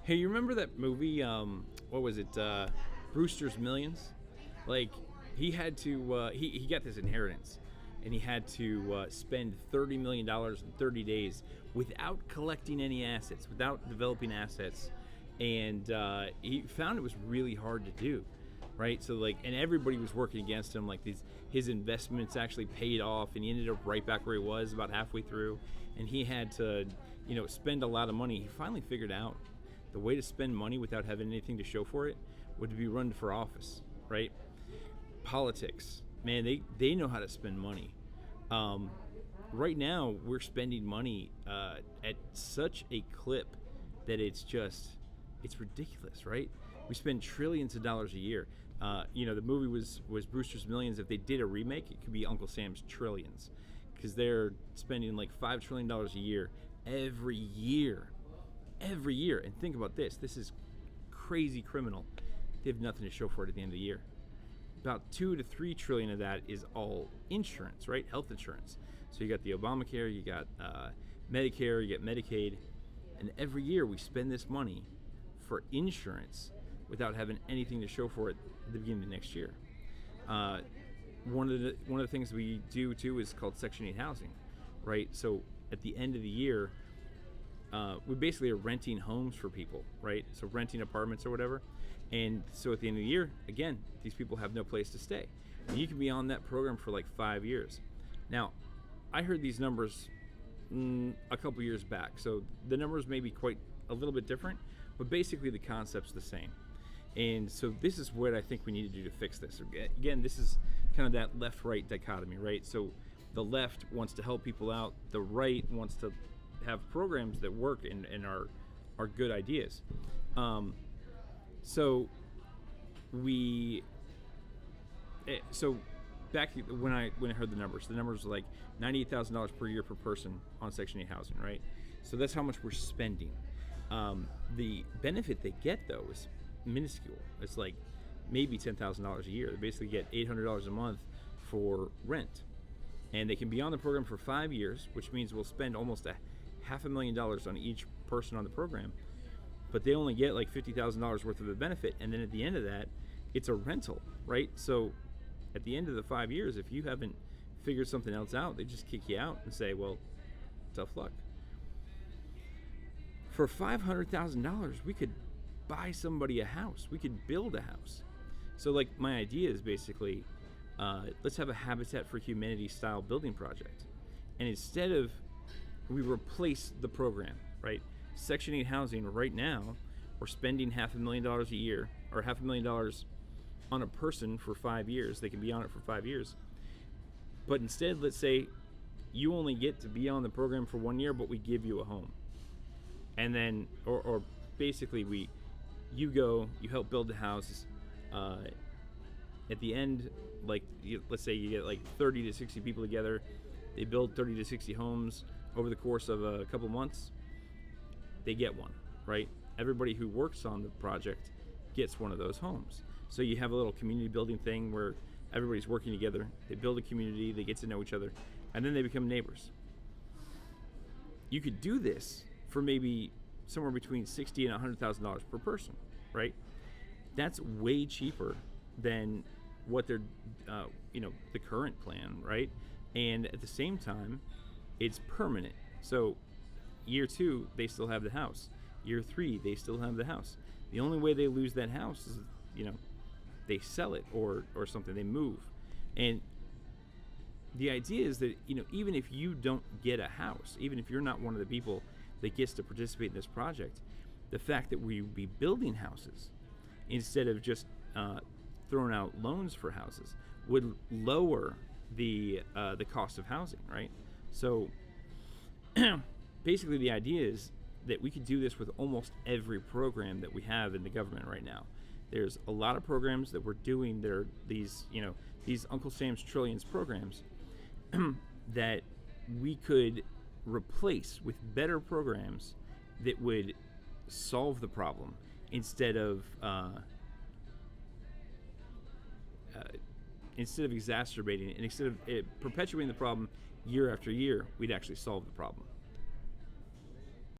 Hey, you remember that movie? What was it? Brewsters Millions. Like he had to. He got this inheritance, and he had to spend $30 million in 30 days without collecting any assets, without developing assets, and he found it was really hard to do. Right, so like, and everybody was working against him. Like his investments actually paid off, and he ended up right back where he was about halfway through. And he had to, spend a lot of money. He finally figured out the way to spend money without having anything to show for it would be run for office, right? Politics, man, they know how to spend money. Right now, we're spending money at such a clip that it's ridiculous, right? We spend trillions of dollars a year. The movie was Brewster's Millions. If they did a remake, it could be Uncle Sam's Trillions, because they're spending like $5 trillion a year every year. And think about this. This is crazy criminal. They have nothing to show for it at the end of the year. About 2 to 3 trillion of that is all insurance, right? Health insurance. So you got the Obamacare, you got Medicare, you got Medicaid, and every year we spend this money for insurance without having anything to show for it at the beginning of next year. One of the things we do too is called Section 8 housing, right? So at the end of the year, we basically are renting homes for people, right? So renting apartments or whatever. And so at the end of the year, again, these people have no place to stay. And you can be on that program for like 5 years. Now, I heard these numbers a couple years back. So the numbers may be quite a little bit different, but basically the concept's the same. And so this is what I think we need to do to fix this. Again, this is kind of that left-right dichotomy, right? So the left wants to help people out. The right wants to have programs that work and are good ideas. So back when I heard the numbers were like $98,000 per year per person on Section 8 housing, right? So that's how much we're spending. The benefit they get though is minuscule. It's like maybe $10,000 a year. They basically get $800 a month for rent, and they can be on the program for 5 years, which means we'll spend almost $500,000 on each person on the program, but they only get like $50,000 worth of a benefit. And then at the end of that, it's a rental, right? So at the end of the 5 years, if you haven't figured something else out, they just kick you out and say, well, tough luck. For $500,000, we could buy somebody a house. We could build a house. So like my idea is basically, let's have a Habitat for Humanity style building project. And instead of, we replace the program, right? Section 8 housing right now, we're spending $500,000 a year, or $500,000 on a person for 5 years. They can be on it for 5 years. But instead, let's say you only get to be on the program for 1 year, but we give you a home. And then, or basically you go, you help build the house. At the end, let's say you get like 30 to 60 people together. They build 30 to 60 homes over the course of a couple months. They get one, right? Everybody who works on the project gets one of those homes. So you have a little community building thing where everybody's working together. They build a community, they get to know each other, and then they become neighbors. You could do this for maybe somewhere between $60,000 and $100,000 per person, right? That's way cheaper than what they're, the current plan, right? And at the same time, it's permanent. So year 2, they still have the house. Year 3, they still have the house. The only way they lose that house is, they sell it or something, they move. And the idea is that, even if you don't get a house, even if you're not one of the people that gets to participate in this project, the fact that we be building houses instead of just throwing out loans for houses would lower the cost of housing, right? So basically the idea is that we could do this with almost every program that we have in the government right now. There's a lot of programs that we're doing. There are these Uncle Sam's Trillions programs that we could replace with better programs that would solve the problem instead of exacerbating it, and instead of perpetuating the problem year after year, we'd actually solve the problem.